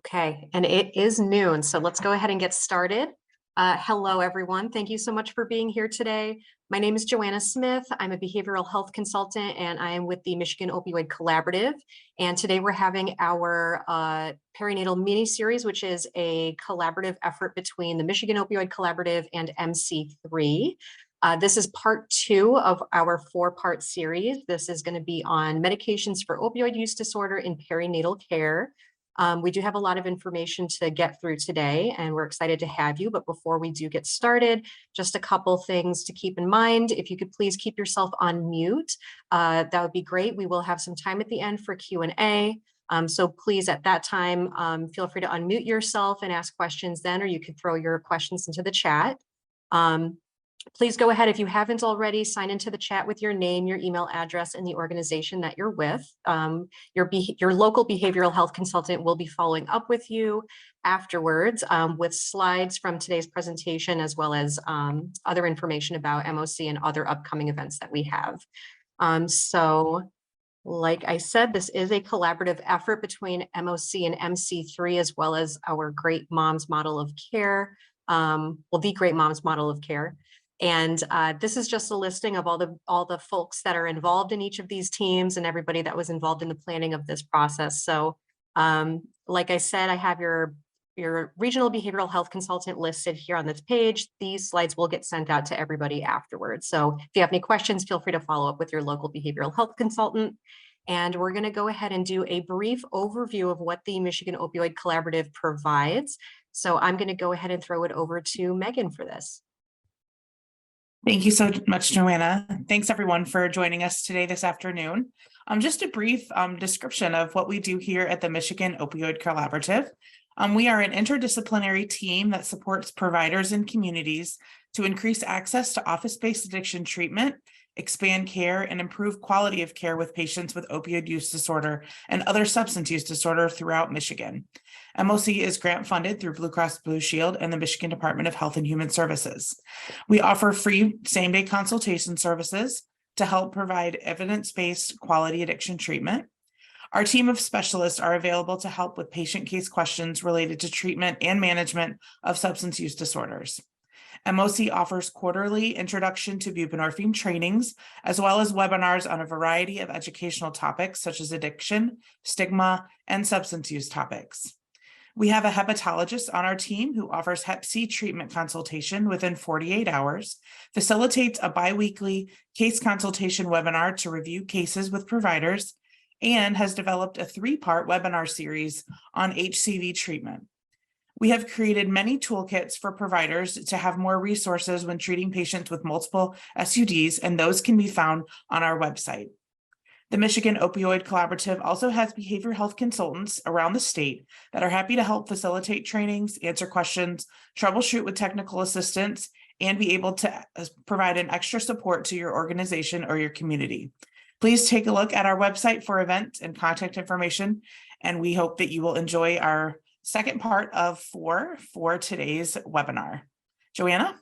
Okay, and it is noon, so let's go ahead and get started. Hello, everyone. Thank you so much for being here today. My name is Joanna Smith. I'm a behavioral health consultant, and I am with the Michigan Opioid Collaborative. And today we're having our perinatal mini-series, which is a collaborative effort between the Michigan Opioid Collaborative and MC3. This is part 2 of our 4-part series. This is going to be on medications for opioid use disorder in perinatal care. We do have a lot of information to get through today, and we're excited to have you. But before we do get started, just a couple things to keep in mind. If you could please keep yourself on mute, that would be great. We will have some time at the end for Q&A. So please, at that time, feel free to unmute yourself and ask questions then, or you could throw your questions into the chat. Please go ahead, if you haven't already, sign into the chat with your name, your email address, and the organization that you're with. Your local behavioral health consultant will be following up with you afterwards with slides from today's presentation, as well as other information about MOC and other upcoming events that we have. So, like I said, this is a collaborative effort between MOC and MC3, as well as our Great Moms Model of Care, the Great Moms Model of Care. And this is just a listing of all the folks that are involved in each of these teams and everybody that was involved in the planning of this process. So like I said, I have your regional behavioral health consultant listed here on this page. These slides will get sent out to everybody afterwards. So if you have any questions, feel free to follow up with your local behavioral health consultant. And we're going to go ahead and do a brief overview of what the Michigan Opioid Collaborative provides. So I'm going to go ahead and throw it over to Megan for this. Thank you so much, Joanna. Thanks everyone for joining us today this afternoon. Just a brief description of what we do here at the Michigan Opioid Collaborative. We are an interdisciplinary team that supports providers and communities to increase access to office-based addiction treatment, expand care, and improve quality of care with patients with opioid use disorder and other substance use disorder throughout Michigan. MOC is grant funded through Blue Cross Blue Shield and the Michigan Department of Health and Human Services. We offer free same-day consultation services to help provide evidence-based quality addiction treatment. Our team of specialists are available to help with patient case questions related to treatment and management of substance use disorders. MOC offers quarterly introduction to buprenorphine trainings, as well as webinars on a variety of educational topics such as addiction, stigma, and substance use topics. We have a hepatologist on our team who offers Hep C treatment consultation within 48 hours, facilitates a biweekly case consultation webinar to review cases with providers, and has developed a 3-part webinar series on HCV treatment. We have created many toolkits for providers to have more resources when treating patients with multiple SUDs, and those can be found on our website. The Michigan Opioid Collaborative also has behavioral health consultants around the state that are happy to help facilitate trainings, answer questions, troubleshoot with technical assistance, and be able to provide an extra support to your organization or your community. Please take a look at our website for events and contact information, and we hope that you will enjoy our second part of 4 for today's webinar. Joanna?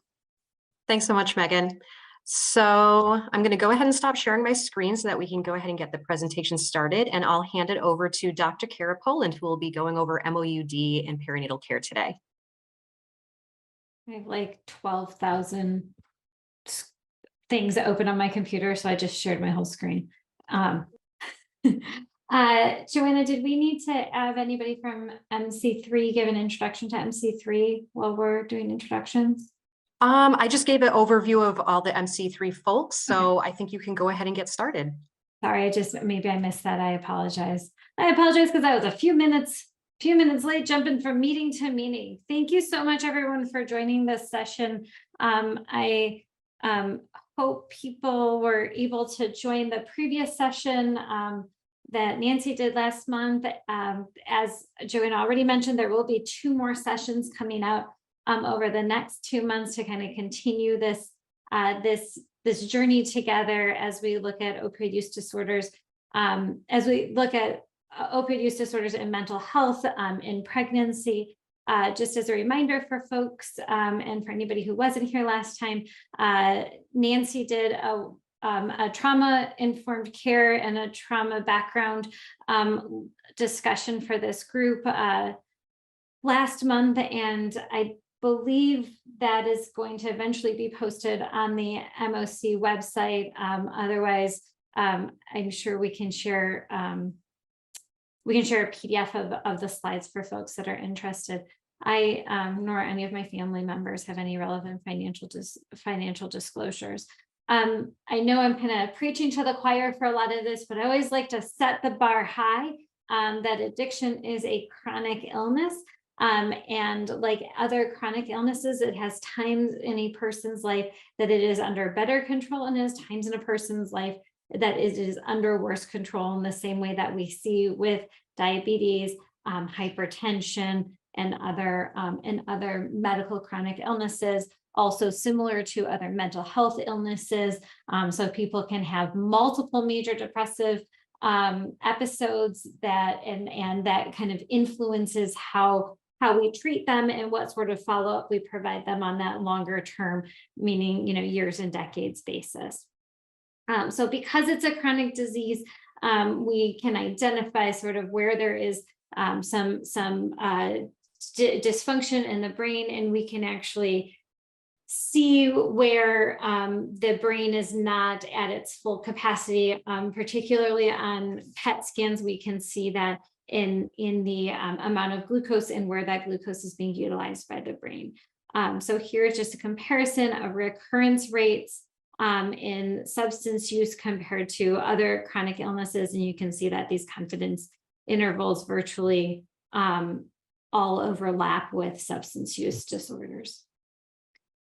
Thanks so much, Megan. So I'm going to go ahead and stop sharing my screen so that we can go ahead and get the presentation started, and I'll hand it over to Dr. Kara Poland, who will be going over MOUD and perinatal care today. I have like 12,000 things open on my computer, so I just shared my whole screen. Joanna, did we need to have anybody from MC3 give an introduction to MC3 while we're doing introductions? I just gave an overview of all the MC3 folks, so okay. I think you can go ahead and get started. Sorry, maybe I missed that. I apologize. I apologize because I was a few minutes late jumping from meeting to meeting. Thank you so much, everyone, for joining this session. I hope people were able to join the previous session that Nancy did last month. As Joanna already mentioned, there will be 2 more sessions coming out over the next 2 months to kind of continue this this journey together as we look at opioid use disorders, and mental health in pregnancy. Just as a reminder for folks and for anybody who wasn't here last time, Nancy did a trauma-informed care and a trauma background discussion for this group last month, and I believe that is going to eventually be posted on the MOC website. Otherwise, I'm sure we can share a PDF of the slides for folks that are interested. I nor any of my family members have any relevant financial disclosures. I know I'm kind of preaching to the choir for a lot of this, but I always like to set the bar high, that addiction is a chronic illness. And like other chronic illnesses, it has times in a person's life that it is under better control, and it has times in a person's life that it is under worse control, in the same way that we see with diabetes, hypertension, and other medical chronic illnesses. Also similar to other mental health illnesses. So people can have multiple major depressive episodes and that kind of influences how we treat them and what sort of follow-up we provide them on that longer term, meaning, years and decades basis. So because it's a chronic disease, we can identify sort of where there is some dysfunction in the brain, and we can actually see where the brain is not at its full capacity, particularly on PET scans. We can see that in the amount of glucose and where that glucose is being utilized by the brain. So here's just a comparison of recurrence rates in substance use compared to other chronic illnesses. And you can see that these confidence intervals virtually all overlap with substance use disorders.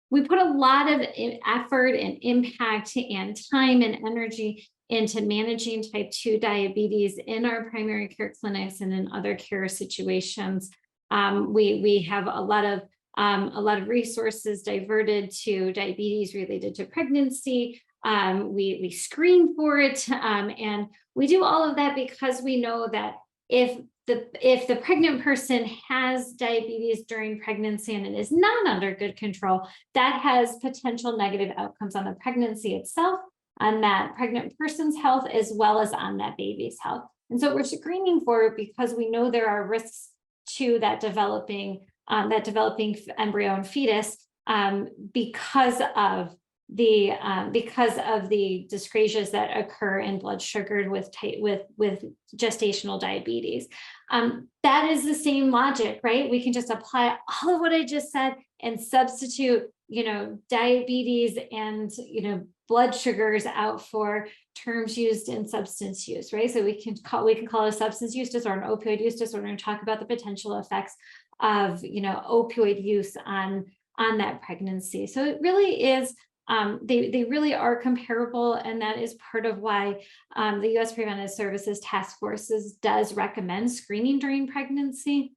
We put a lot of effort and impact and time and energy into managing type 2 diabetes in our primary care clinics and in other care situations. We have a lot of resources diverted to diabetes related to pregnancy. We screen for it, and we do all of that because we know that if the pregnant person has diabetes during pregnancy and it is not under good control, that has potential negative outcomes on the pregnancy itself, on that pregnant person's health, as well as on that baby's health. And so we're screening for it because we know there are risks to that developing embryo and fetus because of the dyscrasias that occur in blood sugar with gestational diabetes. That is the same logic, right? We can just apply all of what I just said and substitute, diabetes and, blood sugars out for terms used in substance use, right? So we can call it a substance use disorder, an opioid use disorder, and talk about the potential effects of, opioid use on that pregnancy. So it really is, they really are comparable, and that is part of why the U.S. Preventive Services Task Forces does recommend screening during pregnancy.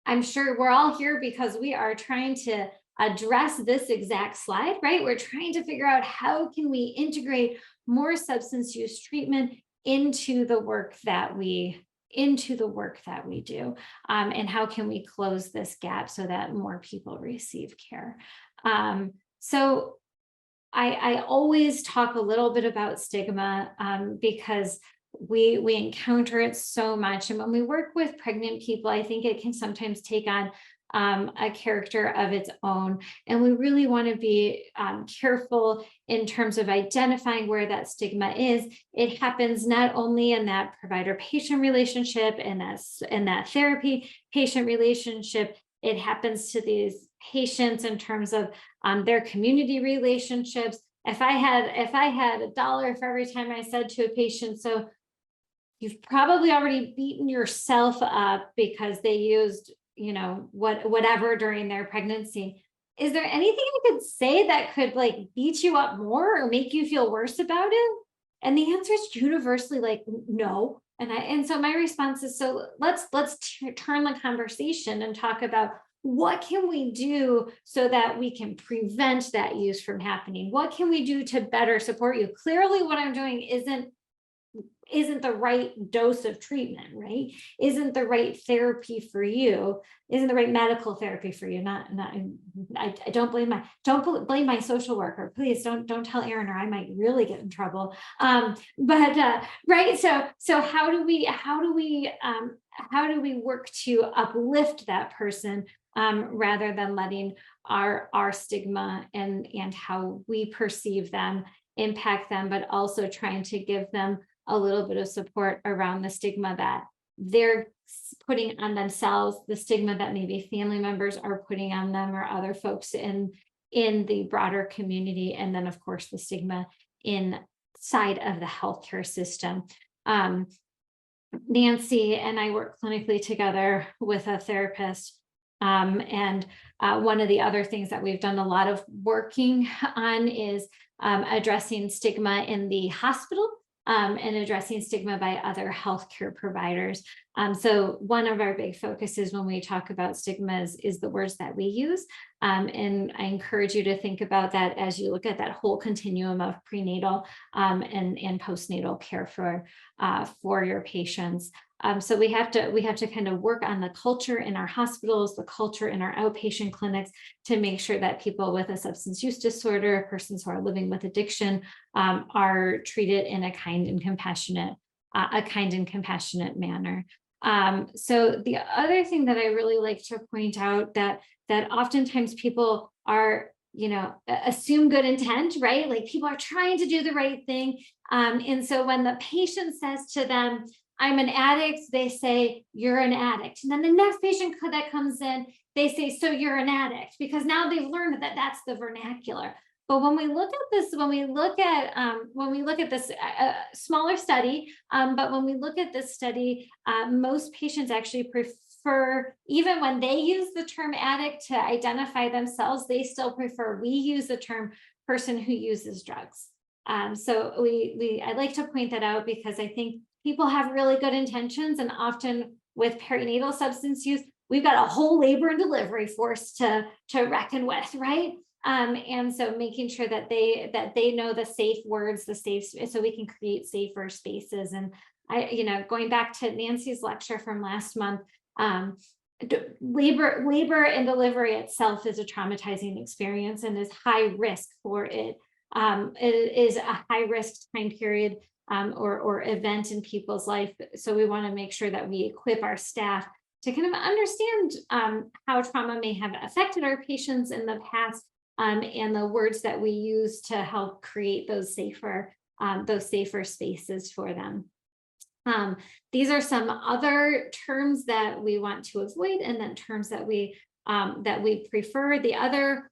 I'm sure we're all here because we are trying to address this exact slide, right? We're trying to figure out how can we integrate more substance use treatment into the work that we do, and how can we close this gap so that more people receive care. So I always talk a little bit about stigma because we encounter it so much. And when we work with pregnant people, I think it can sometimes take on a character of its own. And we really want to be careful in terms of identifying where that stigma is. It happens not only in that provider-patient relationship and that therapy-patient relationship, it happens to these patients in terms of their community relationships. If I had $1 for every time I said to a patient, so you've probably already beaten yourself up because they used, whatever during their pregnancy. Is there anything I could say that could beat you up more or make you feel worse about it? And the answer is universally no. And so my response is, so let's turn the conversation and talk about what can we do so that we can prevent that use from happening? What can we do to better support you? Clearly what I'm doing isn't isn't the right dose of treatment, right? Isn't the right therapy for you, isn't the right medical therapy for you. I don't blame my social worker. Please don't tell Erin, or I might really get in trouble. Right. So how do we work to uplift that person, rather than letting our stigma and how we perceive them impact them, but also trying to give them a little bit of support around the stigma that they're putting on themselves, the stigma that maybe family members are putting on them, or other folks in the broader community, and then of course the stigma inside of the healthcare system. Nancy and I work clinically together with a therapist. And one of the other things that we've done a lot of working on is addressing stigma in the hospital, and addressing stigma by other healthcare providers. So one of our big focuses when we talk about stigmas is the words that we use. And I encourage you to think about that as you look at that whole continuum of prenatal and postnatal care for your patients. So we have to kind of work on the culture in our hospitals, the culture in our outpatient clinics, to make sure that people with a substance use disorder, persons who are living with addiction, are treated in a kind and compassionate manner. So the other thing that I really like to point out, that oftentimes people are, assume good intent, right? Like people are trying to do the right thing. And so when the patient says to them, I'm an addict, they say, you're an addict. And then the next patient that comes in, they say, so you're an addict, because now they've learned that that's the vernacular. But when we look at this, smaller study, but when we look at this study, most patients actually prefer, even when they use the term addict to identify themselves, they still prefer we use the term person who uses drugs. So I like to point that out, because I think people have really good intentions, and often with perinatal substance use, we've got a whole labor and delivery force to reckon with, right? And so making sure that they know the safe words, so we can create safer spaces. And going back to Nancy's lecture from last month, labor and delivery itself is a traumatizing experience and is high risk for it. It is a high risk time period or event in people's life. So we want to make sure that we equip our staff to kind of understand how trauma may have affected our patients in the past, and the words that we use to help create those safer spaces for them. These are some other terms that we want to avoid, and then terms that we prefer. The other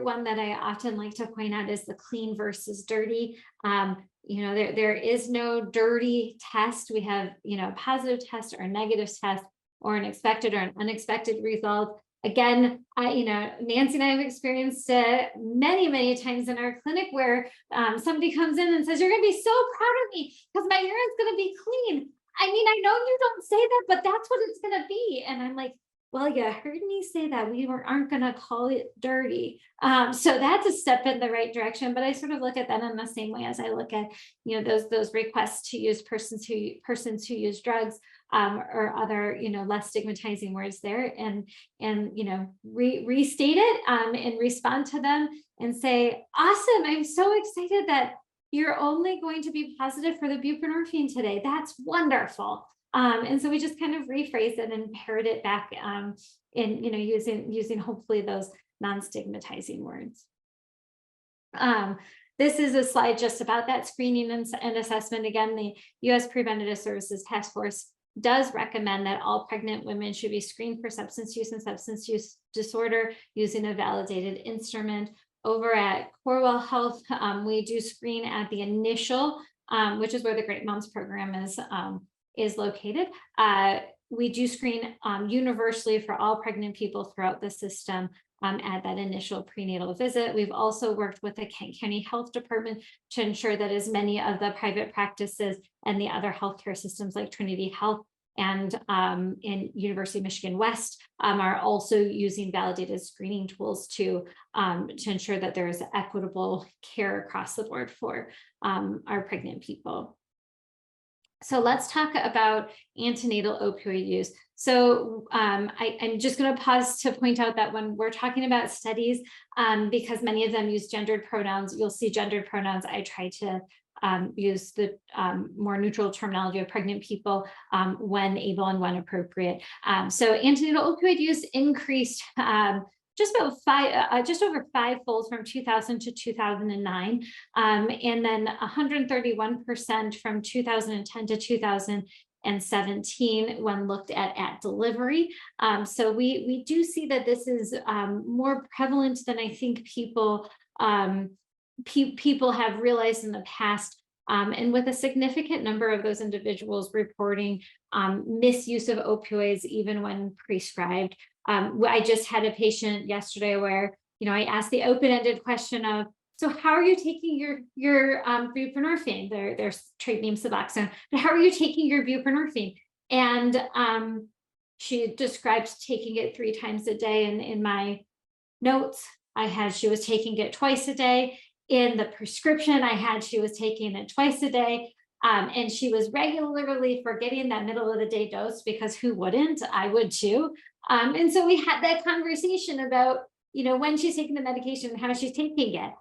one that I often like to point out is the clean versus dirty. There is no dirty test. We have, a positive test or a negative test, or an expected or an unexpected result. Again, Nancy and I have experienced it many times in our clinic, where somebody comes in and says, you're going to be so proud of me because my urine's going to be clean. I mean, I know you don't say that, but that's what it's going to be. And I'm like, well, you heard me say that we aren't going to call it dirty. So that's a step in the right direction. But I sort of look at that in the same way as I look at, those requests to use persons who use drugs, or other, less stigmatizing words there, and restate it, and respond to them and say, awesome, I'm so excited that you're only going to be positive for the buprenorphine today. That's wonderful. And so we just kind of rephrase it and parrot it back, in using hopefully those non-stigmatizing words. This is a slide just about that screening and assessment. Again, the U.S. Preventative Services Task Force does recommend that all pregnant women should be screened for substance use and substance use disorder using a validated instrument. Over at Corewell Health, we do screen at the initial, which is where the Great Moms program is located. We do screen universally for all pregnant people throughout the system at that initial prenatal visit. We've also worked with the Kent County Health Department to ensure that as many of the private practices and the other healthcare systems like Trinity Health and in University of Michigan West are also using validated screening tools to ensure that there is equitable care across the board for our pregnant people. So let's talk about antenatal opioid use. So I'm just going to pause to point out that when we're talking about studies, because many of them use gendered pronouns, you'll see gendered pronouns. I try to use the more neutral terminology of pregnant people when able and when appropriate. So antenatal opioid use increased just over fivefold from 2000 to 2009, and then 131% from 2010 to 2017 when looked at delivery. So we do see that this is more prevalent than I think people have realized in the past. And with a significant number of those individuals reporting misuse of opioids, even when prescribed. I just had a patient yesterday where, I asked the open-ended question of, so how are you taking your buprenorphine? Their trade name Suboxone, but how are you taking your buprenorphine? And she described taking it 3 times a day. And in my notes, I had she was taking it twice a day. In the prescription, I had she was taking it twice a day. And she was regularly forgetting that middle of the day dose, because who wouldn't? I would too. And so we had that conversation about, when she's taking the medication and how she's taking it.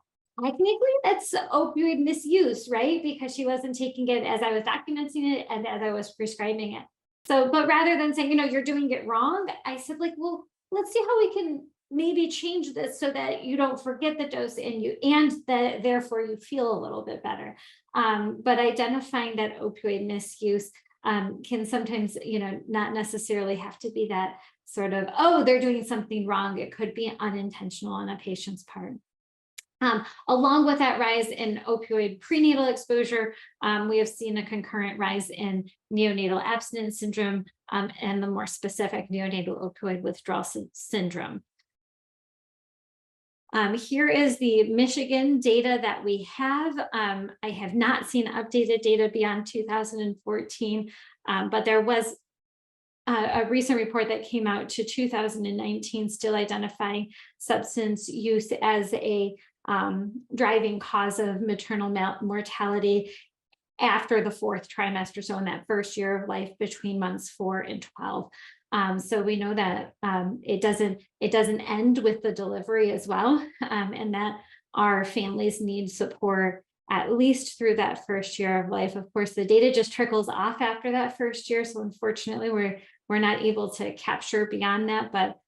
Technically, that's opioid misuse, right? Because she wasn't taking it as I was documenting it and as I was prescribing it. So, but rather than saying, you're doing it wrong, I said, well, let's see how we can maybe change this so that you don't forget the dose and that therefore you feel a little bit better. But identifying that opioid misuse can sometimes, not necessarily have to be that sort of, oh, they're doing something wrong. It could be unintentional on a patient's part. Along with that rise in opioid prenatal exposure, we have seen a concurrent rise in neonatal abstinence syndrome and the more specific neonatal opioid withdrawal syndrome. Here is the Michigan data that we have. I have not seen updated data beyond 2014, but there was a recent report that came out to 2019 still identifying substance use as a driving cause of maternal mortality after the 4th trimester, so in that first year of life between months 4 and 12. So we know that it doesn't end with the delivery as well, and that our families need support at least through that first year of life. Of course, the data just trickles off after that first year, so unfortunately we're not able to capture beyond that, but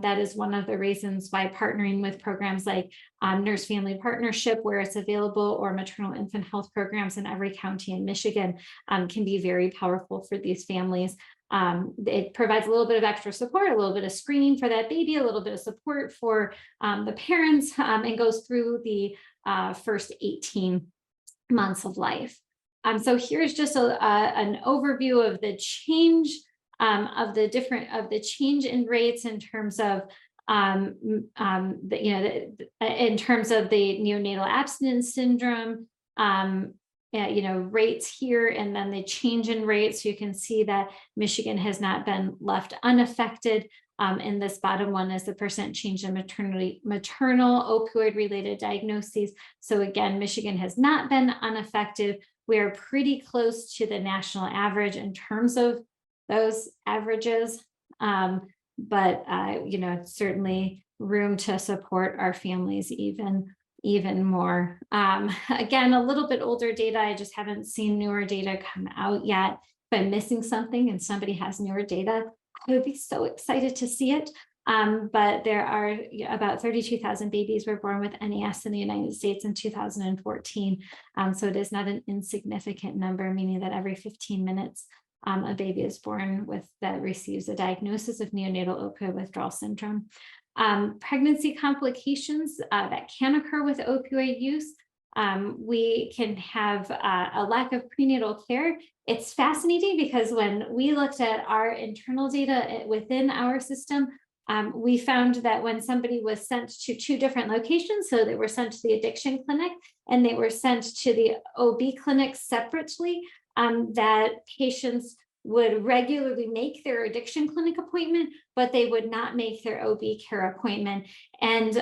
that is one of the reasons why partnering with programs like Nurse Family Partnership, where it's available, or maternal infant health programs in every county in Michigan can be very powerful for these families. It provides a little bit of extra support, a little bit of screening for that baby, a little bit of support for the parents, and goes through the first 18 months of life. So here's just an overview of the change of the change in rates in terms of in terms of the neonatal abstinence syndrome, rates here, and then the change in rates. You can see that Michigan has not been left unaffected. And this bottom one is the percent change in maternal opioid related diagnoses. So again, Michigan has not been unaffected. We are pretty close to the national average in terms of those averages, but certainly room to support our families even more. Again, a little bit older data. I just haven't seen newer data come out yet. If I'm missing something and somebody has newer data, I would be so excited to see it. But there are about 32,000 babies were born with NAS in the United States in 2014. So it is not an insignificant number, meaning that every 15 minutes, a baby is born that receives a diagnosis of neonatal opioid withdrawal syndrome. Pregnancy complications that can occur with opioid use. We can have a lack of prenatal care. It's fascinating because when we looked at our internal data within our system, we found that when somebody was sent to 2 different locations, so they were sent to the addiction clinic and they were sent to the OB clinic separately, that patients would regularly make their addiction clinic appointment, but they would not make their OB care appointment. And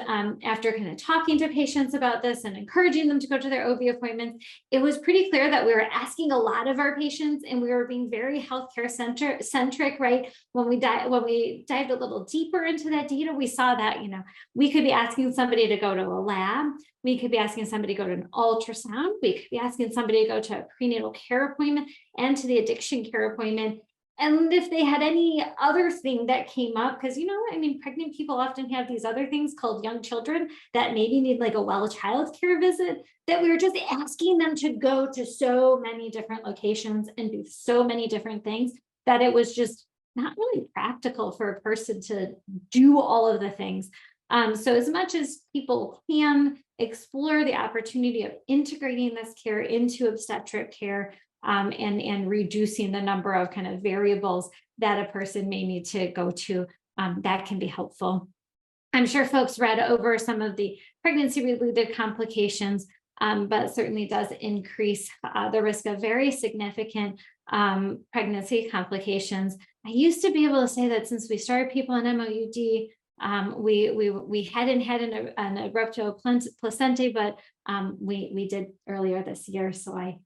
after kind of talking to patients about this and encouraging them to go to their OB appointments, it was pretty clear that we were asking a lot of our patients, and we were being very healthcare centric, right? When we dived a little deeper into that data, we saw that, we could be asking somebody to go to a lab. We could be asking somebody to go to an ultrasound. We could be asking somebody to go to a prenatal care appointment and to the addiction care appointment. And if they had any other thing that came up, because, pregnant people often have these other things called young children that maybe need like a well child care visit, that we were just asking them to go to so many different locations and do so many different things that it was just not really practical for a person to do all of the things. So as much as people can explore the opportunity of integrating this care into obstetric care, and reducing the number of kind of variables that a person may need to go to, that can be helpful. I'm sure folks read over some of the pregnancy-related complications, but certainly does increase the risk of very significant pregnancy complications. I used to be able to say that since we started people on MOUD, we hadn't had an abrupto placenta, but we did earlier this year, so I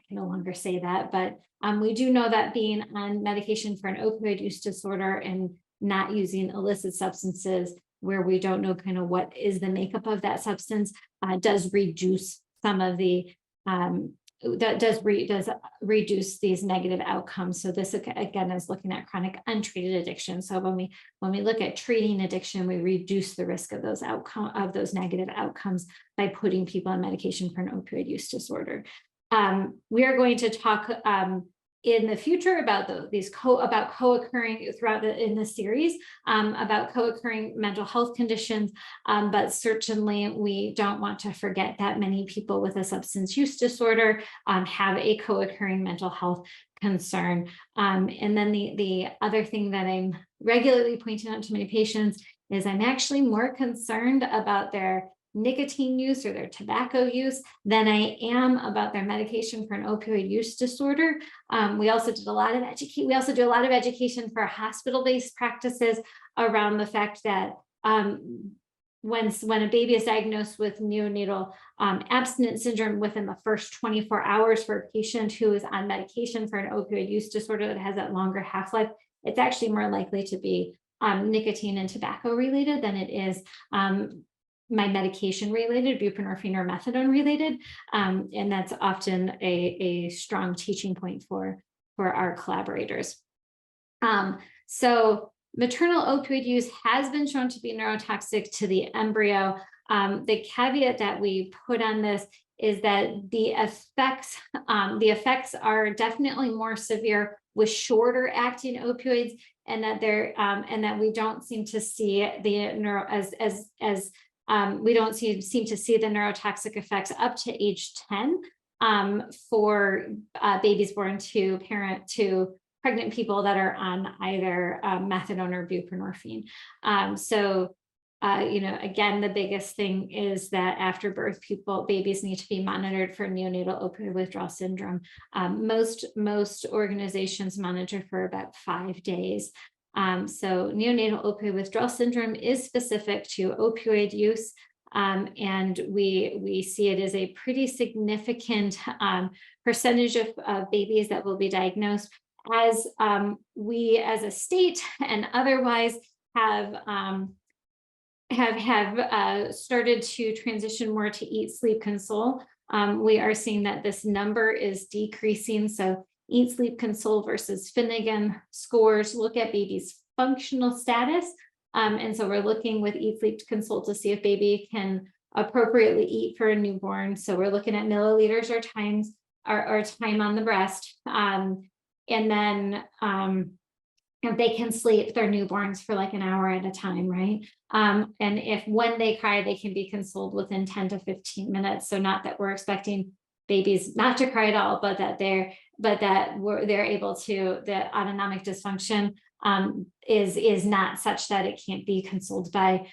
can no longer say that, but we do know that being on medication for an opioid use disorder and not using illicit substances where we don't know kind of what is the makeup of that substance does reduce some of the does reduce these negative outcomes. So this again is looking at chronic untreated addiction. So when we look at treating addiction, we reduce the risk of those negative outcomes by putting people on medication for an opioid use disorder. We are going to talk in the future about about co-occurring throughout in the series about co-occurring mental health conditions, but certainly we don't want to forget that many people with a substance use disorder have a co-occurring mental health concern. And then the other thing that I'm regularly pointing out to many patients is I'm actually more concerned about their nicotine use or their tobacco use than I am about their medication for an opioid use disorder. We also do a lot of education for hospital-based practices around the fact that when a baby is diagnosed with neonatal abstinence syndrome within the first 24 hours for a patient who is on medication for an opioid use disorder that has that longer half-life, it's actually more likely to be nicotine and tobacco related than it is my medication related, buprenorphine or methadone related. And that's often a strong teaching point for our collaborators. So maternal opioid use has been shown to be neurotoxic to the embryo. The caveat that we put on this is that the effects are definitely more severe with shorter acting opioids, and that we don't seem to see the we don't seem to see the neurotoxic effects up to age 10 for babies born to pregnant people that are on either methadone or buprenorphine. Again, the biggest thing is that after birth, babies need to be monitored for neonatal opioid withdrawal syndrome. Most organizations monitor for about 5 days. So neonatal opioid withdrawal syndrome is specific to opioid use, and we see it as a pretty significant percentage of babies that will be diagnosed. As we as a state and otherwise have started to transition more to eat, sleep, console, we are seeing that this number is decreasing. So Eat, Sleep, Console versus Finnegan scores look at baby's functional status. And so we're looking with Eat, Sleep, Console to see if baby can appropriately eat for a newborn. So we're looking at milliliters or time on the breast. And then if they can sleep their newborns for like an hour at a time, right? And if when they cry, they can be consoled within 10 to 15 minutes. So not that we're expecting babies not to cry at all, but that they're able to, the autonomic dysfunction is not such that it can't be consoled by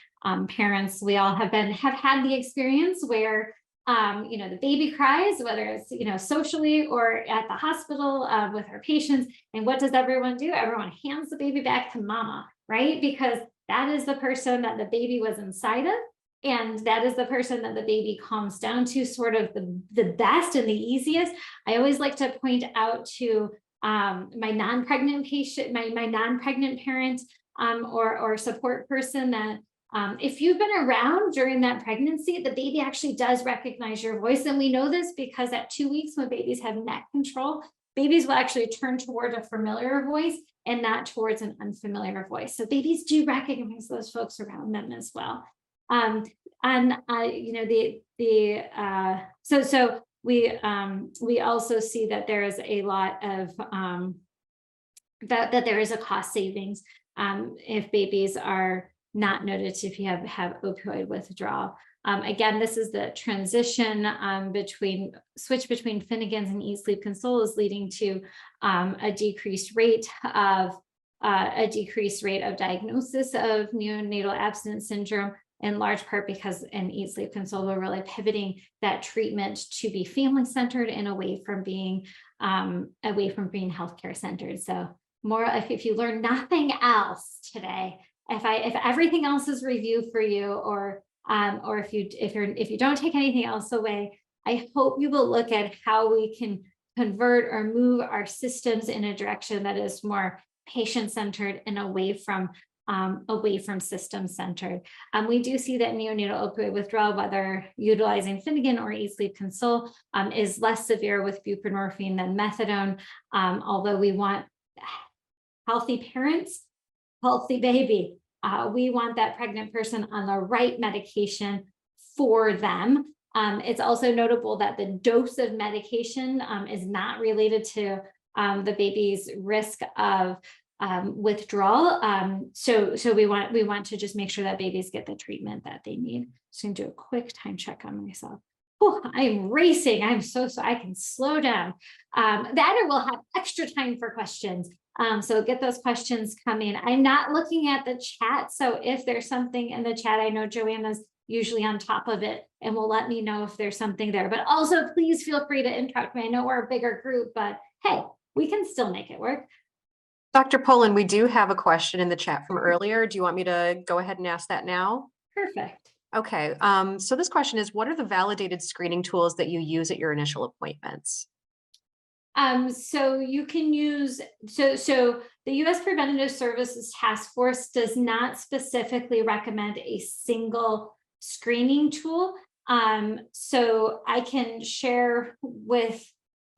parents. We all have had the experience where the baby cries, whether it's socially or at the hospital with our patients, and what does everyone do? Everyone hands the baby back to mama, right? Because that is the person that the baby was inside of. And that is the person that the baby calms down to, sort of the best and the easiest. I always like to point out to my non-pregnant patient, my non-pregnant parent or support person that if you've been around during that pregnancy, the baby actually does recognize your voice. And we know this because at 2 weeks, when babies have neck control, babies will actually turn toward a familiar voice and not towards an unfamiliar voice. So babies do recognize those folks around them as well. You know, so we also see that there is a lot of that there is a cost savings if babies are not noted if you have opioid withdrawal. Again, this is the transition switch between Finnegan's and Eat, Sleep, Console is leading to a decreased rate of diagnosis of neonatal abstinence syndrome, in large part because in Eat, Sleep, Console, we're really pivoting that treatment to be family-centered and away from being healthcare centered. So more, if you learn nothing else today, if everything else is review for you, or if you don't take anything else away, I hope you will look at how we can convert or move our systems in a direction that is more patient-centered and away from system-centered. We do see that neonatal opioid withdrawal, whether utilizing Finnegan or Eat, Sleep, Console, is less severe with buprenorphine than methadone, although we want healthy parents, healthy baby. We want that pregnant person on the right medication for them. It's also notable that the dose of medication is not related to the baby's risk of withdrawal. So we want to just make sure that babies get the treatment that they need. Just gonna do a quick time check on myself. Oh, I'm racing. I'm so I can slow down. That or we'll have extra time for questions. So get those questions coming. I'm not looking at the chat. So if there's something in the chat, I know Joanna's usually on top of it and will let me know if there's something there. But also please feel free to interrupt me. I know we're a bigger group, but hey, we can still make it work. Dr. Poland, we do have a question in the chat from earlier. Do you want me to go ahead and ask that now? Perfect. Okay, so this question is, what are the validated screening tools that you use at your initial appointments? So you can use, so the U.S. Preventative Services Task Force does not specifically recommend a single screening tool. So I can share with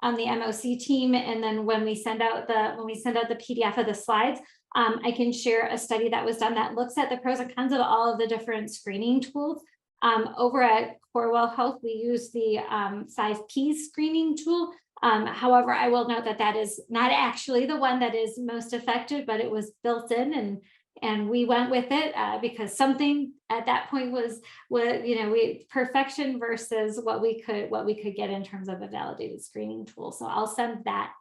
the MOC team, and then when we send out the PDF of the slides, I can share a study that was done that looks at the pros and cons of all of the different screening tools. Over at Corewell Health, we use the 5P screening tool. However, I will note that that is not actually the one that is most effective, but it was built in, and we went with it because something at that point was perfection versus what we could get in terms of a validated screening tool. So I'll send that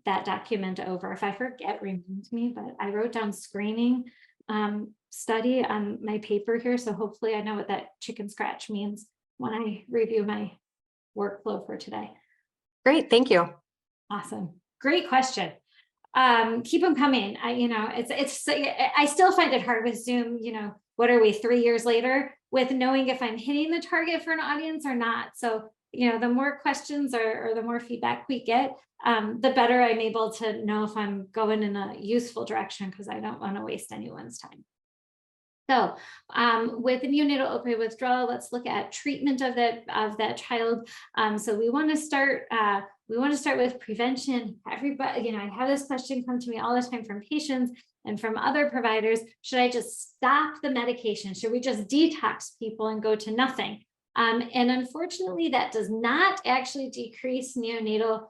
document over. If I forget, remind me, but I wrote down screening study on my paper here. So hopefully I know what that chicken scratch means when I review my workflow for today. Great, thank you. Awesome. Great question. Keep them coming. I still find it hard with Zoom, what are we 3 years later, with knowing if I'm hitting the target for an audience or not. So, the more questions or the more feedback we get, the better I'm able to know if I'm going in a useful direction, because I don't want to waste anyone's time. So with the neonatal opioid withdrawal, let's look at treatment of that child. So we want to start with prevention. Everybody, I have this question come to me all the time from patients and from other providers. Should I just stop the medication? Should we just detox people and go to nothing? And unfortunately, that does not actually decrease neonatal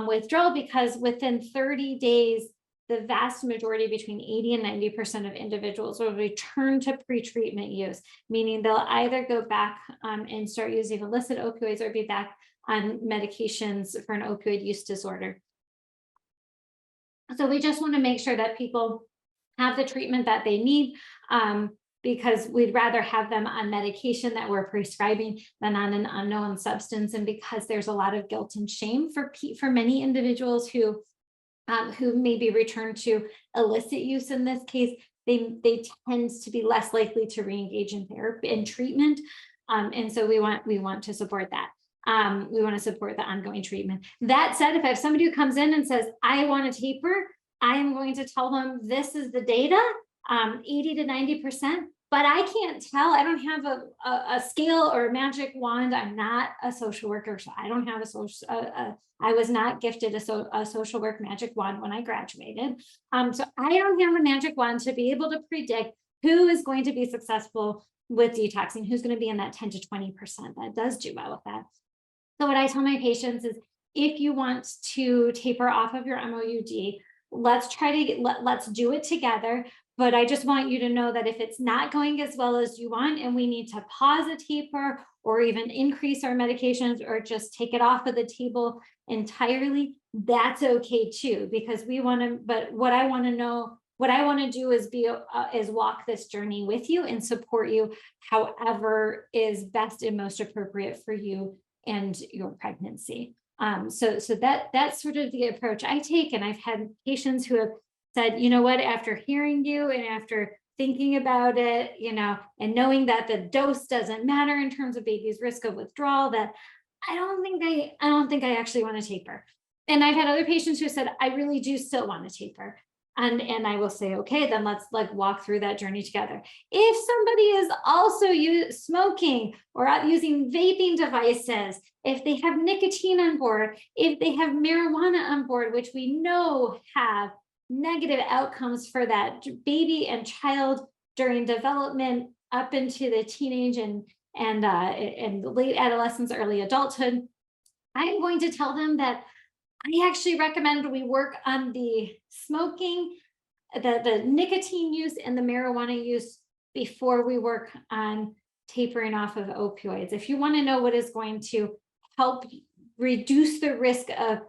withdrawal, because within 30 days, the vast majority, between 80 and 90% of individuals, will return to pre-treatment use, meaning they'll either go back and start using illicit opioids or be back on medications for an opioid use disorder. So we just want to make sure that people have the treatment that they need, because we'd rather have them on medication that we're prescribing than on an unknown substance. And because there's a lot of guilt and shame for many individuals who maybe return to illicit use in this case, they tend to be less likely to re-engage in therapy and treatment. And so we want to support that. We want to support the ongoing treatment. That said, if I have somebody who comes in and says, I want to taper, I am going to tell them this is the data, 80 to 90%, but I can't tell. I don't have a scale or a magic wand. I'm not a social worker, so I don't have I was not gifted a social work magic wand when I graduated. So I don't have a magic wand to be able to predict who is going to be successful with detoxing, who's going to be in that 10 to 20% that does do well with that. So what I tell my patients is, if you want to taper off of your MOUD, let's do it together. But I just want you to know that if it's not going as well as you want, and we need to pause a taper or even increase our medications or just take it off of the table entirely, that's okay too, because we want to, but what I want to do is walk this journey with you and support you however is best and most appropriate for you and your pregnancy. So that's sort of the approach I take. And I've had patients who have said, you know what, after hearing you and after thinking about it, and knowing that the dose doesn't matter in terms of baby's risk of withdrawal, that I don't think I actually want to taper. And I've had other patients who said, I really do still want to taper. And I will say, okay, then let's walk through that journey together. If somebody is also smoking or using vaping devices, if they have nicotine on board, if they have marijuana on board, which we know have negative outcomes for that baby and child during development up into the teenage and late adolescence, early adulthood, I'm going to tell them that I actually recommend we work on the smoking, the nicotine use and the marijuana use before we work on tapering off of opioids. If you want to know what is going to help reduce the risk of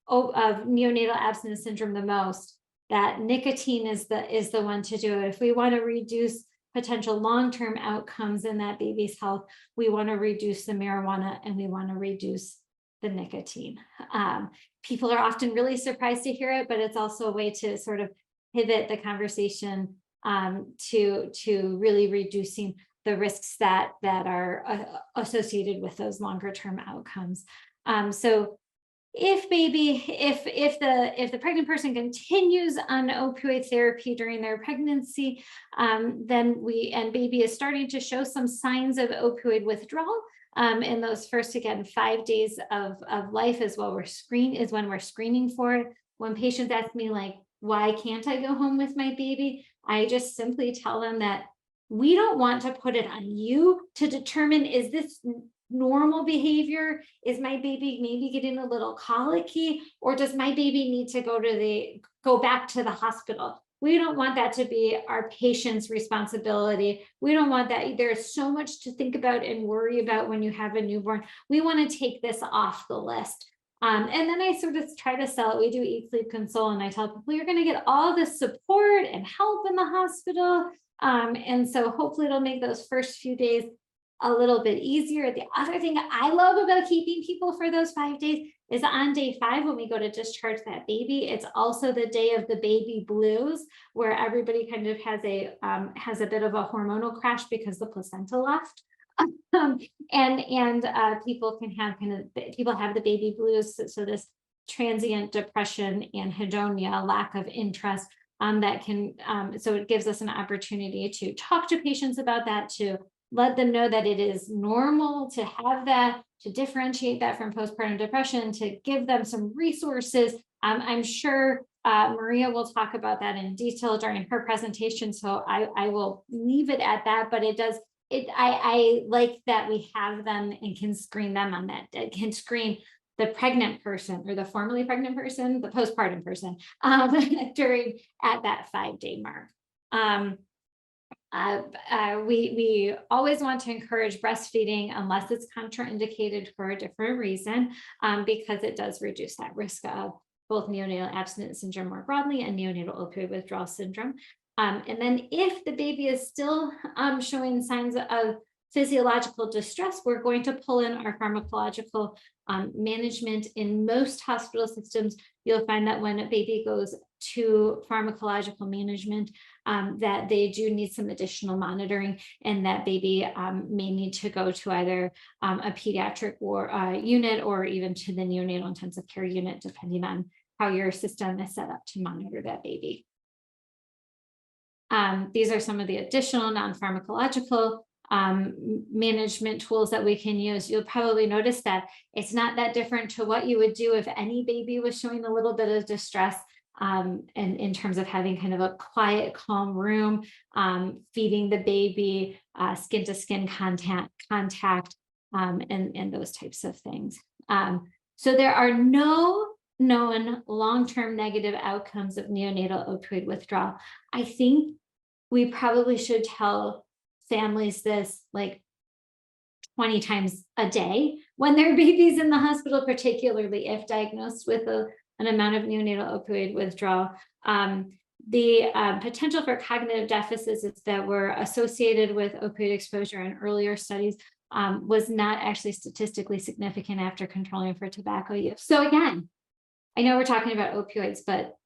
neonatal abstinence syndrome the most, that nicotine is the one to do it. If we want to reduce potential long-term outcomes in that baby's health, we want to reduce the marijuana and we want to reduce the nicotine. People are often really surprised to hear it, but it's also a way to sort of pivot the conversation to really reducing the risks that are associated with those longer term outcomes. So if the pregnant person continues on opioid therapy during their pregnancy, then baby is starting to show some signs of opioid withdrawal, in those first, again, 5 days of life is when we're screening for it. When patients ask me, like, why can't I go home with my baby? I just simply tell them that we don't want to put it on you to determine, is this normal behavior? Is my baby maybe getting a little colicky, or does my baby need to go back to the hospital? We don't want that to be our patient's responsibility. We don't want that. There's so much to think about and worry about when you have a newborn. We want to take this off the list. And then I sort of try to sell it. We do Eat, Sleep, Console, and I tell people you're going to get all the support and help in the hospital. And so hopefully it'll make those first few days a little bit easier. The other thing I love about keeping people for those 5 days is on day 5, when we go to discharge that baby, it's also the day of the baby blues, where everybody kind of has a bit of a hormonal crash because the placenta left. People have the baby blues. So this transient depression, anhedonia, lack of interest, so it gives us an opportunity to talk to patients about that, to let them know that it is normal to have that, to differentiate that from postpartum depression, to give them some resources. I'm sure Maria will talk about that in detail during her presentation, so I will leave it at that, but I like that we have them and can screen them on that. It can screen the pregnant person, or the formerly pregnant person, the postpartum person, at that 5-day mark. We always want to encourage breastfeeding unless it's contraindicated for a different reason, because it does reduce that risk of both neonatal abstinence syndrome more broadly and neonatal opioid withdrawal syndrome. And then if the baby is still showing signs of physiological distress, we're going to pull in our pharmacological management. In most hospital systems, you'll find that when a baby goes to pharmacological management, that they do need some additional monitoring, and that baby may need to go to either a pediatric or unit, or even to the neonatal intensive care unit, depending on how your system is set up to monitor that baby. These are some of the additional non-pharmacological management tools that we can use. You'll probably notice that it's not that different to what you would do if any baby was showing a little bit of distress, and in terms of having kind of a quiet, calm room, feeding the baby, skin to skin contact, and those types of things. So there are no known long-term negative outcomes of neonatal opioid withdrawal. I think we probably should tell families this like 20 times a day when their baby's in the hospital, particularly if diagnosed with an amount of neonatal opioid withdrawal. The potential for cognitive deficits that were associated with opioid exposure in earlier studies was not actually statistically significant after controlling for tobacco use. So again, I know we're talking about opioids, but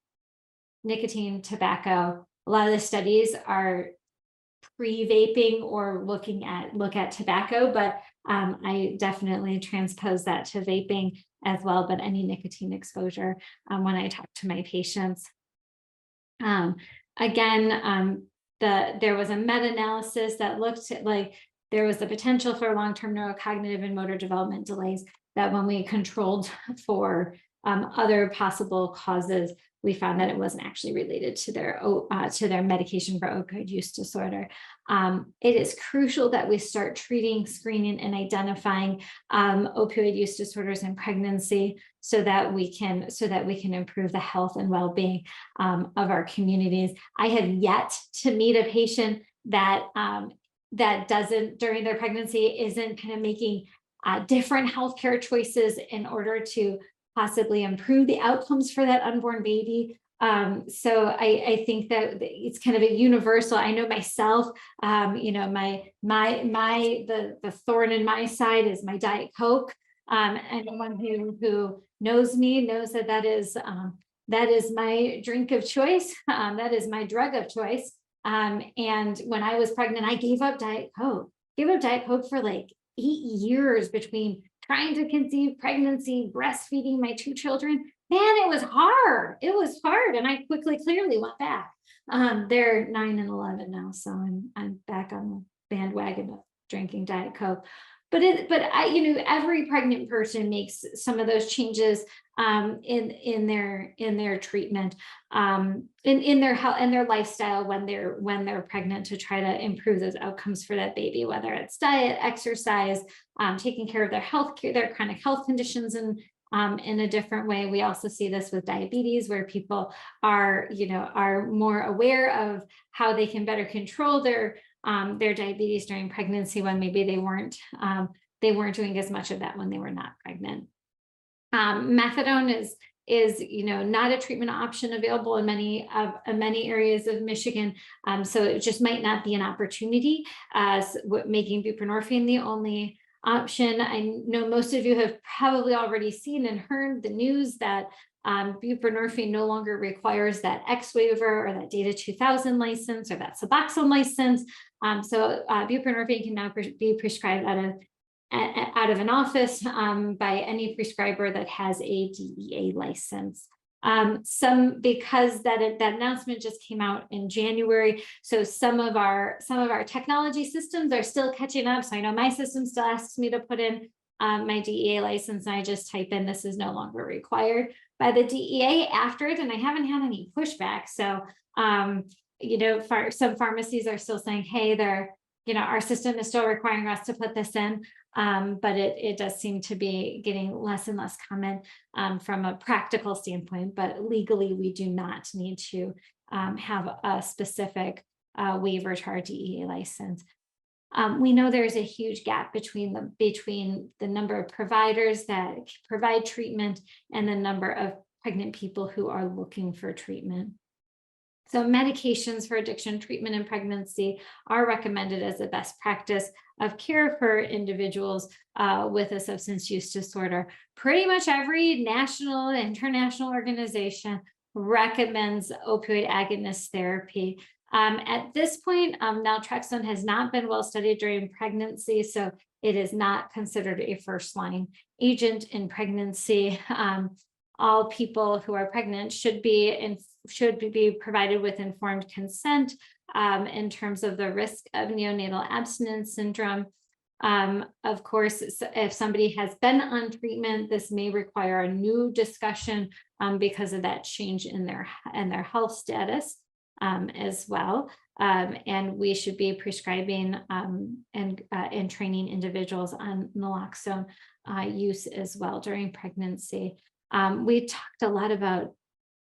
nicotine, tobacco, a lot of the studies are pre-vaping or look at tobacco, but I definitely transpose that to vaping as well, but any nicotine exposure when I talk to my patients. Again, there was a meta-analysis that looked at there was the potential for long-term neurocognitive and motor development delays, that when we controlled for other possible causes, we found that it wasn't actually related to their medication for opioid use disorder. It is crucial that we start treating, screening, and identifying opioid use disorders in pregnancy, so that we can improve the health and well-being of our communities. I have yet to meet a patient that doesn't, during their pregnancy, isn't kind of making different healthcare choices in order to possibly improve the outcomes for that unborn baby. So I think that it's kind of a universal. I know myself, you know, the thorn in my side is my Diet Coke. Anyone who knows me knows that is my drink of choice. That is my drug of choice. And when I was pregnant, I gave up Diet Coke. For like 8 years between trying to conceive, pregnancy, breastfeeding my 2 children. Man, it was hard. And I clearly went back. They're 9 and 11 now, so I'm back on the bandwagon of drinking Diet Coke. But every pregnant person makes some of those changes in their treatment, in their health and their lifestyle when they're pregnant, to try to improve those outcomes for that baby, whether it's diet, exercise, taking care of their chronic health conditions in a different way. We also see this with diabetes, where people are more aware of how they can better control their diabetes during pregnancy, when maybe they weren't doing as much of that when they were not pregnant. Methadone is not a treatment option available in many areas of Michigan, so it just might not be an opportunity, making buprenorphine the only option. I know most of you have probably already seen and heard the news that buprenorphine no longer requires that X waiver or that Data 2000 license or that Suboxone license. So buprenorphine can now be prescribed out of an office by any prescriber that has a DEA license. Because that announcement just came out in January, so some of our technology systems are still catching up. So I know my system still asks me to put in my DEA license, and I just type in "this is no longer required" by the DEA after it, and I haven't had any pushback. So some pharmacies are still saying, hey, our system is still requiring us to put this in, but it does seem to be getting less and less common from a practical standpoint. But legally, we do not need to have a specific waiver to our DEA license. We know there's a huge gap between the number of providers that provide treatment and the number of pregnant people who are looking for treatment. So medications for addiction treatment in pregnancy are recommended as the best practice of care for individuals with a substance use disorder. Pretty much every national and international organization recommends opioid agonist therapy. At this point, naltrexone has not been well studied during pregnancy, so it is not considered a first-line agent in pregnancy. All people who are pregnant should be provided with informed consent in terms of the risk of neonatal abstinence syndrome. Of course, if somebody has been on treatment, this may require a new discussion because of that change in their health status as well. And we should be prescribing and training individuals on naloxone use as well during pregnancy. We talked a lot about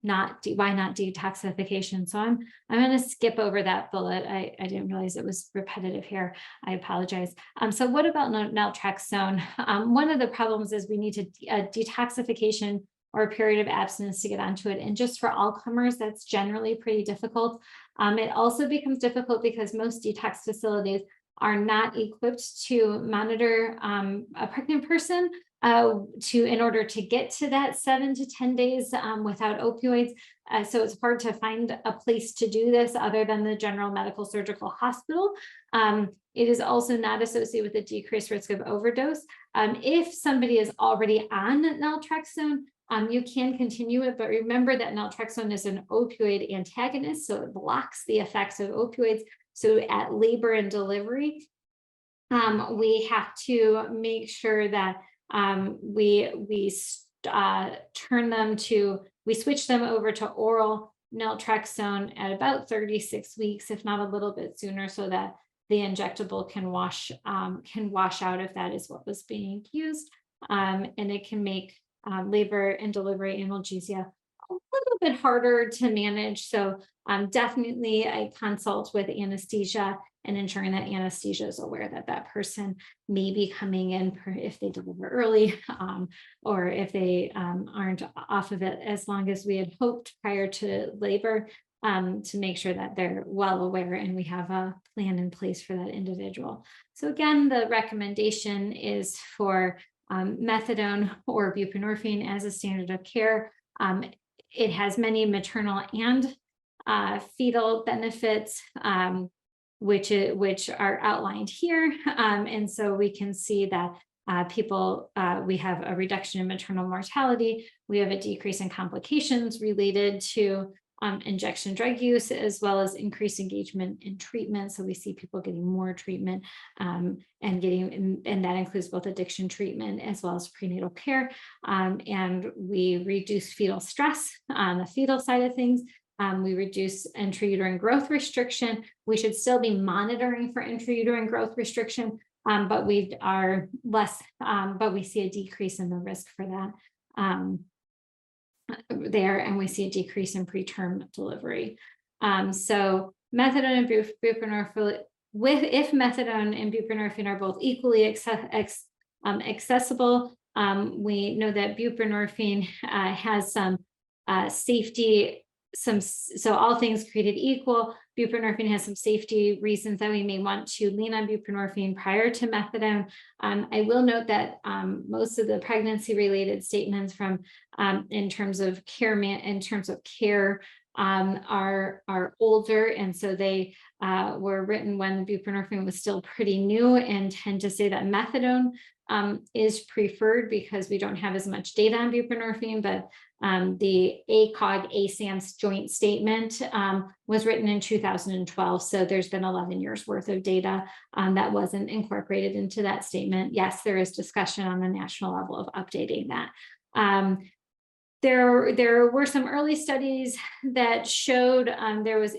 why not detoxification. So I'm going to skip over that bullet. I didn't realize it was repetitive here. I apologize. So what about naltrexone? One of the problems is we need detoxification or a period of abstinence to get onto it. And just for all comers, that's generally pretty difficult. It also becomes difficult because most detox facilities are not equipped to monitor a pregnant person in order to get to that 7 to 10 days without opioids. So it's hard to find a place to do this other than the general medical surgical hospital. It is also not associated with a decreased risk of overdose. If somebody is already on naltrexone, you can continue it, but remember that naltrexone is an opioid antagonist, so it blocks the effects of opioids. So at labor and delivery, we have to make sure that we switch them over to oral naltrexone at about 36 weeks, if not a little bit sooner, so that the injectable can wash out if that is what was being used, and it can make labor and delivery analgesia a little bit harder to manage. So definitely I consult with anesthesia and ensuring that anesthesia is aware that that person may be coming in if they deliver early or if they aren't off of it as long as we had hoped prior to labor, to make sure that they're well aware and we have a plan in place for that individual. So again, the recommendation is for methadone or buprenorphine as a standard of care. It has many maternal and fetal benefits, which are outlined here. And so we can see that we have a reduction in maternal mortality. We have a decrease in complications related to injection drug use, as well as increased engagement in treatment. So we see people getting more treatment and that includes both addiction treatment as well as prenatal care. And we reduce fetal stress on the fetal side of things. We reduce intrauterine growth restriction. We should still be monitoring for intrauterine growth restriction, but we are less, but we see a decrease in the risk for that there, and we see a decrease in preterm delivery. So methadone and buprenorphine, if methadone and buprenorphine are both equally accessible, we know that buprenorphine has some safety. So all things created equal, buprenorphine has some safety reasons that we may want to lean on buprenorphine prior to methadone. I will note that most of the pregnancy-related statements from in terms of care are older, and so they were written when buprenorphine was still pretty new, and tend to say that methadone is preferred because we don't have as much data on buprenorphine, but the ACOG-ASAMS joint statement was written in 2012. So there's been 11 years worth of data that wasn't incorporated into that statement. Yes, there is discussion on the national level of updating that. There were some early studies that showed there was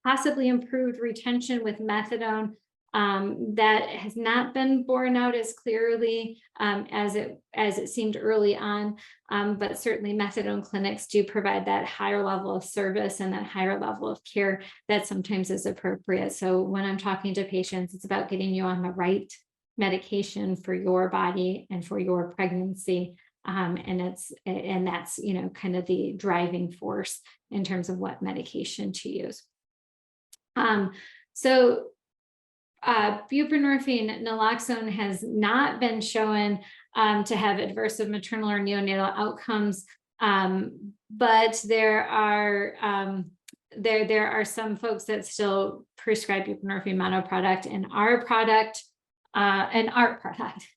possibly improved retention with methadone. That has not been borne out as clearly as it seemed early on, but certainly methadone clinics do provide that higher level of service and that higher level of care that sometimes is appropriate. So when I'm talking to patients, it's about getting you on the right medication for your body and for your pregnancy, and that's kind of the driving force in terms of what medication to use. Buprenorphine naloxone has not been shown to have adverse maternal or neonatal outcomes But there are there are some folks that still prescribe buprenorphine monoproduct, and our product, and our product.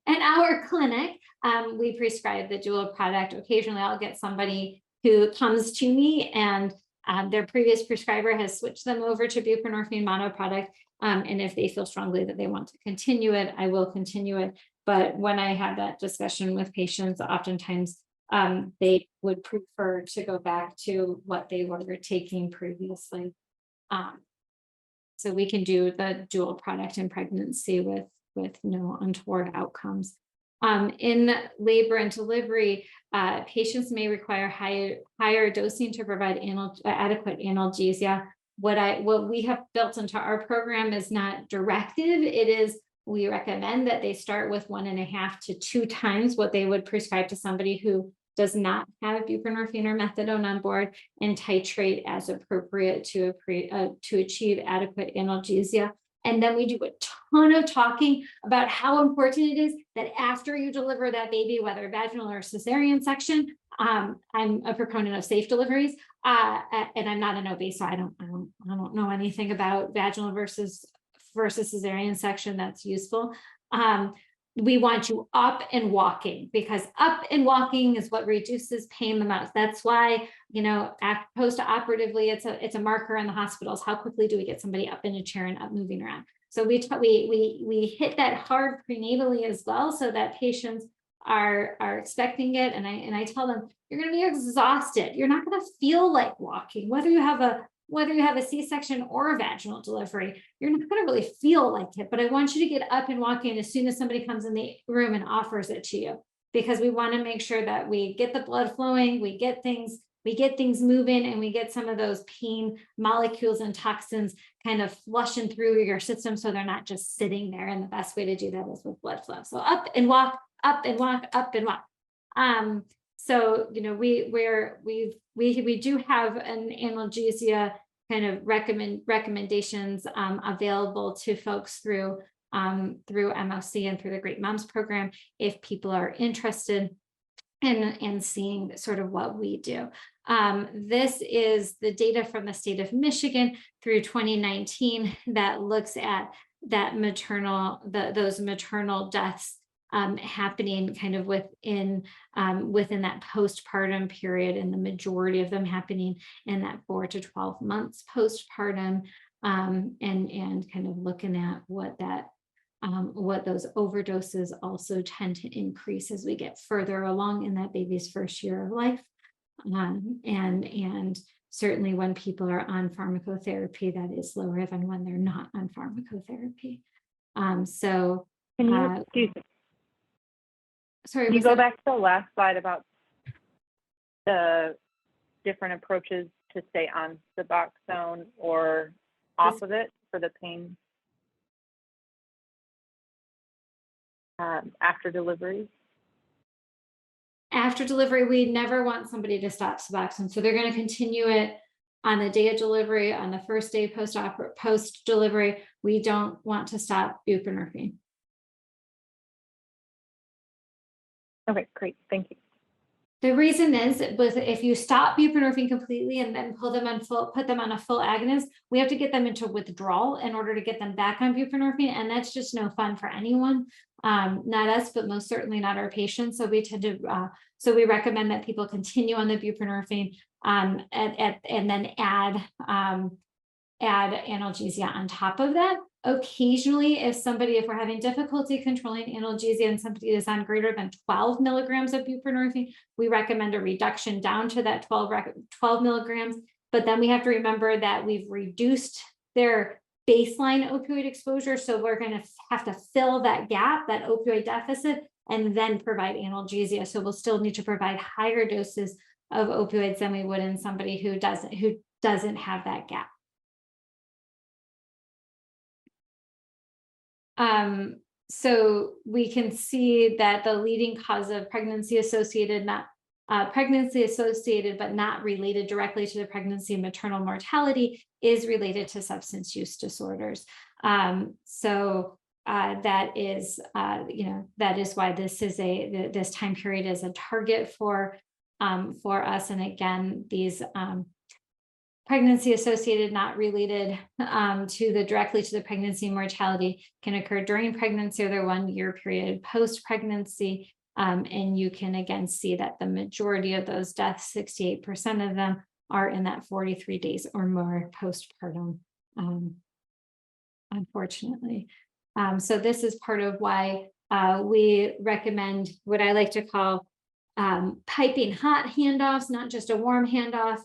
In our clinic, we prescribe the dual product. Occasionally, I'll get somebody who comes to me and their previous prescriber has switched them over to buprenorphine monoproduct. And if they feel strongly that they want to continue it, I will continue it. But when I have that discussion with patients, oftentimes they would prefer to go back to what they were taking previously. So we can do the dual product in pregnancy with no untoward outcomes. In labor and delivery, patients may require higher dosing to provide adequate analgesia. What we have built into our program is not directive. It is, we recommend that they start with 1.5 to 2 times what they would prescribe to somebody who does not have buprenorphine or methadone on board, and titrate as appropriate to achieve adequate analgesia. And then we do a ton of talking about how important it is that after you deliver that baby, whether vaginal or cesarean section, I'm a proponent of safe deliveries, and I'm not an OB, so I don't know anything about vaginal versus cesarean section that's useful. We want you up and walking, because up and walking is what reduces pain the most. That's why, you know, post-operatively, it's a marker in the hospitals. How quickly do we get somebody up in a chair and up moving around? So we hit that hard prenatally as well, so that patients are expecting it. And I tell them, you're going to be exhausted. You're not going to feel like walking, whether you have a C-section or a vaginal delivery. You're not going to really feel like it, but I want you to get up and walking as soon as somebody comes in the room and offers it to you, because we want to make sure that we get the blood flowing, we get things moving, and we get some of those pain molecules and toxins kind of flushing through your system, so they're not just sitting there. And the best way to do that is with blood flow. So up and walk, up and walk, up and walk. So, you know, we do have an analgesia kind of recommendations available to folks through MOC and through the Great Moms program, if people are interested in seeing sort of what we do. This is the data from the state of Michigan through 2019 that looks at that those maternal deaths happening kind of within that postpartum period, and the majority of them happening in that 4 to 12 months postpartum, and kind of looking at what those overdoses also tend to increase as we get further along in that baby's first year of life, and certainly when people are on pharmacotherapy, that is lower than when they're not on pharmacotherapy. So can you excuse me? Sorry, can you go back to the last slide about the different approaches to stay on Suboxone or off of it for the pain after delivery? After delivery, we never want somebody to stop Suboxone. So they're going to continue it on the day of delivery, on the first day post-delivery. We don't want to stop buprenorphine. Okay, great, thank you. The reason is, if you stop buprenorphine completely and then put them on a full agonist, we have to get them into withdrawal in order to get them back on buprenorphine, and that's just no fun for anyone. Not us, but most certainly not our patients. So we tend to, so we recommend that people continue on the buprenorphine, and then add analgesia on top of that. Occasionally, if we're having difficulty controlling analgesia and somebody is on greater than 12 milligrams of buprenorphine, we recommend a reduction down to that 12 milligrams. But then we have to remember that we've reduced their baseline opioid exposure. So we're going to have to fill that gap, that opioid deficit, and then provide analgesia. So we'll still need to provide higher doses of opioids than we would in somebody who doesn't have that gap. So we can see that the leading cause of pregnancy associated but not related directly to the pregnancy, maternal mortality, is related to substance use disorders. So that is why this time period is a target for for us. And again, these pregnancy associated, not related directly to the pregnancy mortality, can occur during pregnancy or the 1 year period post pregnancy. And you can again see that the majority of those deaths, 68% of them, are in that 43 days or more postpartum, unfortunately. So this is part of why we recommend what I like to call piping hot handoffs, not just a warm handoff,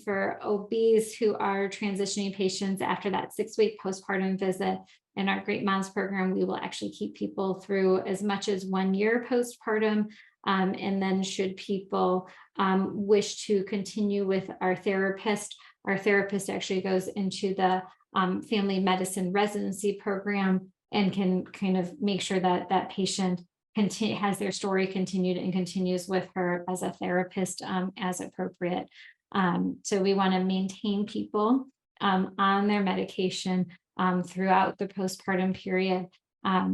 for OBs who are transitioning patients after that 6-week postpartum visit. In our Great Moms program, we will actually keep people through as much as 1 year postpartum. And then should people wish to continue with our therapist actually goes into the family medicine residency program and can kind of make sure that that patient has their story continued and continues with her as a therapist as appropriate. So we want to maintain people on their medication throughout the postpartum period.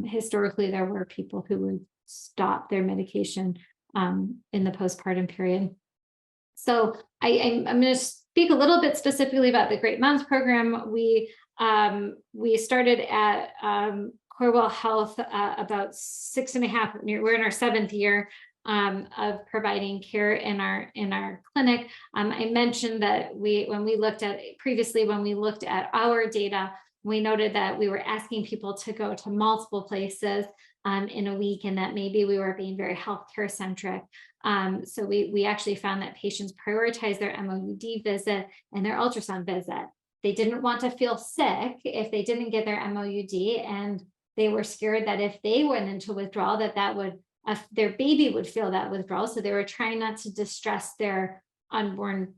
Historically, there were people who would stop their medication in the postpartum period. So I'm going to speak a little bit specifically about the Great Moms program. We started at Corewell Health about 6.5. We're in our 7th year of providing care in our clinic. I mentioned that when we looked at our data, we noted that we were asking people to go to multiple places in a week, and that maybe we were being very healthcare centric. So we actually found that patients prioritize their MOUD visit and their ultrasound visit. They didn't want to feel sick if they didn't get their MOUD, and they were scared that if they went into withdrawal, that would their baby would feel that withdrawal. So they were trying not to distress their unborn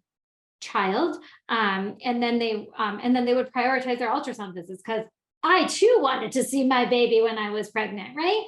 child. And then they would prioritize their ultrasound visits, because I too wanted to see my baby when I was pregnant, right?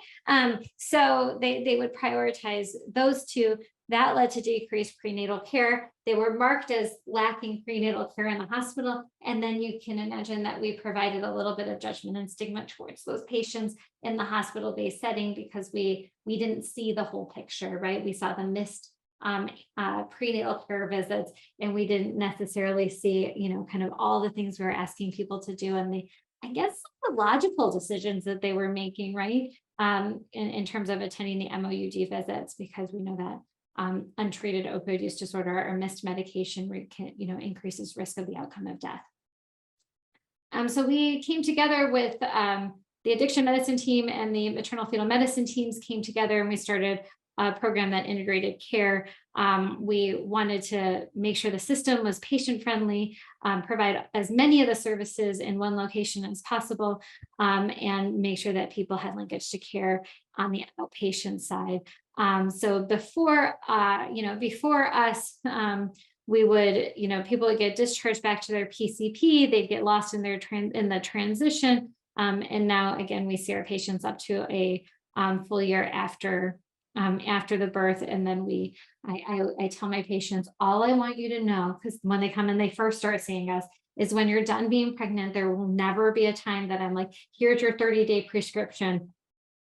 So they would prioritize those two. That led to decreased prenatal care. They were marked as lacking prenatal care in the hospital. And then you can imagine that we provided a little bit of judgment and stigma towards those patients in the hospital-based setting, because we didn't see the whole picture, right? We saw the missed prenatal care visits, and we didn't necessarily see, kind of all the things we were asking people to do, and I guess the logical decisions that they were making, right? In terms of attending the MOUD visits, because we know that untreated opioid use disorder or missed medication, increases risk of the outcome of death. So we came together with the addiction medicine team and the maternal fetal medicine teams came together, and we started a program that integrated care. We wanted to make sure the system was patient friendly, provide as many of the services in one location as possible, and make sure that people had linkage to care on the outpatient side. So before us, we would, people would get discharged back to their PCP, they'd get lost in the transition. And now again, we see our patients up to a full year after the birth. And then I tell my patients, all I want you to know, because when they come and they first start seeing us, is when you're done being pregnant, there will never be a time that I'm like, here's your 30-day prescription.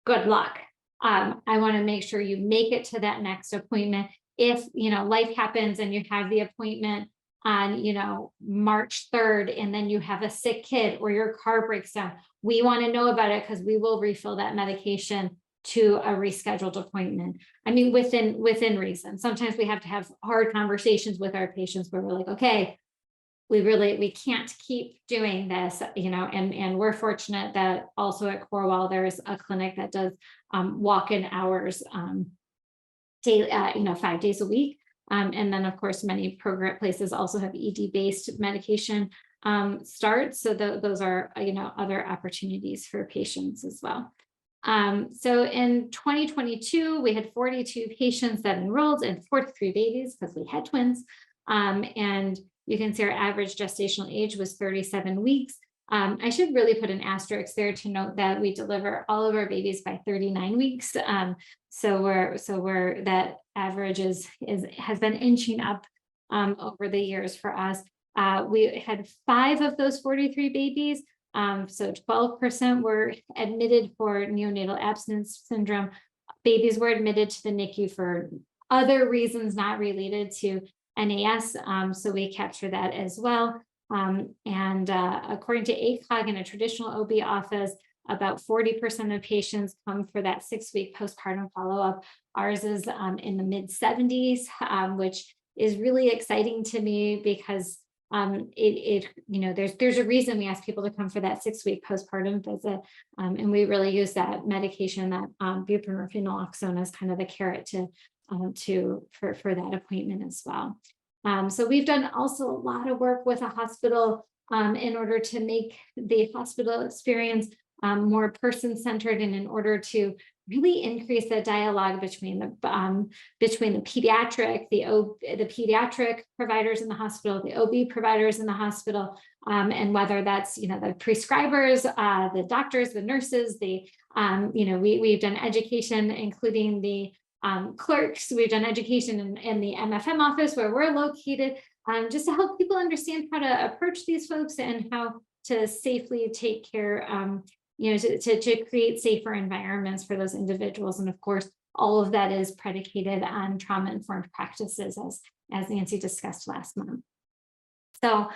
Good luck. I want to make sure you make it to that next appointment. If, life happens and you have the appointment on, March 3rd, and then you have a sick kid or your car breaks down, we want to know about it, because we will refill that medication to a rescheduled appointment. I mean, within reason. Sometimes we have to have hard conversations with our patients where we're like, okay, we can't keep doing this, and we're fortunate that also at Corewell, there's a clinic that does walk-in hours, 5 days a week. And then of course, many program places also have ED-based medication starts. So those are, other opportunities for patients as well. So in 2022, we had 42 patients that enrolled and 43 babies, because we had twins. And you can see our average gestational age was 37 weeks. I should really put an asterisk there to note that we deliver all of our babies by 39 weeks. So that average has been inching up over the years for us. We had 5 of those 43 babies. So 12% were admitted for neonatal abstinence syndrome. Babies were admitted to the NICU for other reasons not related to NAS. So we capture that as well. According to ACOG, in a traditional OB office, about 40% of patients come for that 6-week postpartum follow-up. Ours is in the mid-70s, which is really exciting to me because there's a reason we ask people to come for that 6-week postpartum visit, and we really use that medication, that buprenorphine naloxone, as kind of the carrot for that appointment as well. So we've done also a lot of work with a hospital in order to make the hospital experience more person-centered, and in order to really increase the dialogue between the pediatric providers in the hospital, the OB providers in the hospital, and whether that's the prescribers, the doctors, the nurses, we've done education, including the clerks. We've done education in the MFM office where we're located, just to help people understand how to approach these folks and how to safely take care, to create safer environments for those individuals. And of course, all of that is predicated on trauma-informed practices, as Nancy discussed last month. So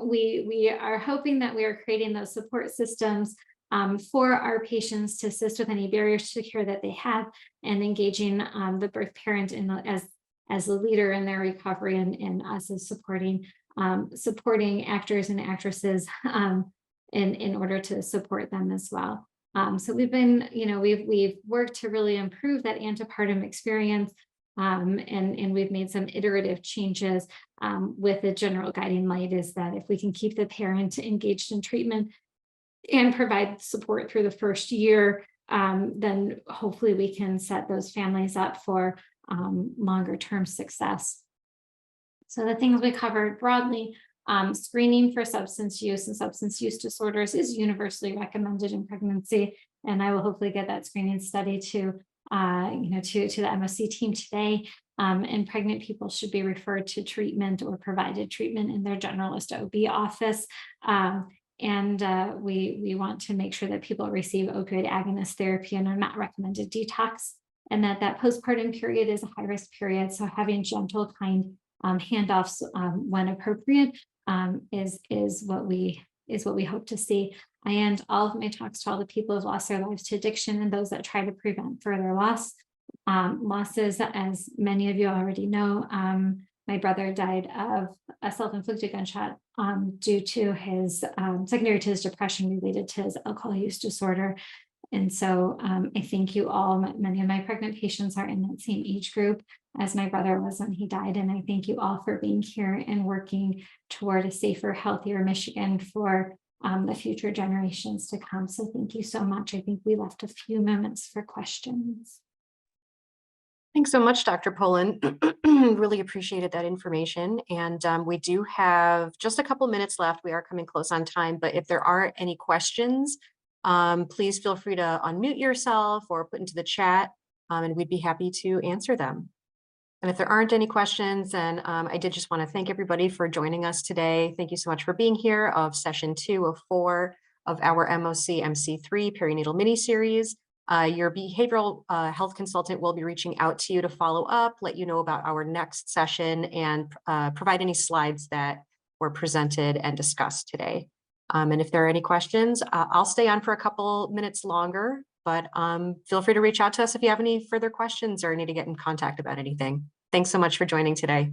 we are hoping that we are creating those support systems for our patients to assist with any barriers to care that they have, and engaging the birth parent as the leader in their recovery, and us as supporting actors and actresses in order to support them as well. So we've worked to really improve that antepartum experience, and we've made some iterative changes, with the general guiding light is that if we can keep the parent engaged in treatment and provide support through the first year, then hopefully we can set those families up for longer term success. So the things we covered broadly: screening for substance use and substance use disorders is universally recommended in pregnancy, and I will hopefully get that screening study to the MOC team today. And pregnant people should be referred to treatment or provided treatment in their generalist OB office. We want to make sure that people receive opioid agonist therapy and are not recommended detox, and that postpartum period is a high-risk period. So having gentle, kind handoffs when appropriate is what we hope to see. I end all of my talks to all the people who've lost their lives to addiction and those that try to prevent further loss. Losses, as many of you already know, my brother died of a self-inflicted gunshot due to his secondary to his depression related to his alcohol use disorder. And so I thank you all. Many of my pregnant patients are in that same age group as my brother was when he died. And I thank you all for being here and working toward a safer, healthier Michigan for the future generations to come. So thank you so much. I think we left a few moments for questions. Thanks so much, Dr. Poland. Really appreciated that information. And we do have just a couple minutes left. We are coming close on time, but if there are any questions, please feel free to unmute yourself or put into the chat, and we'd be happy to answer them. And if there aren't any questions, then I did just want to thank everybody for joining us today. Thank you so much for being here of session 2 of 4 of our MOC MC3 perinatal mini-series. Your behavioral health consultant will be reaching out to you to follow up, let you know about our next session, and provide any slides that were presented and discussed today. And if there are any questions, I'll stay on for a couple minutes longer, but feel free to reach out to us if you have any further questions or need to get in contact about anything. Thanks so much for joining today.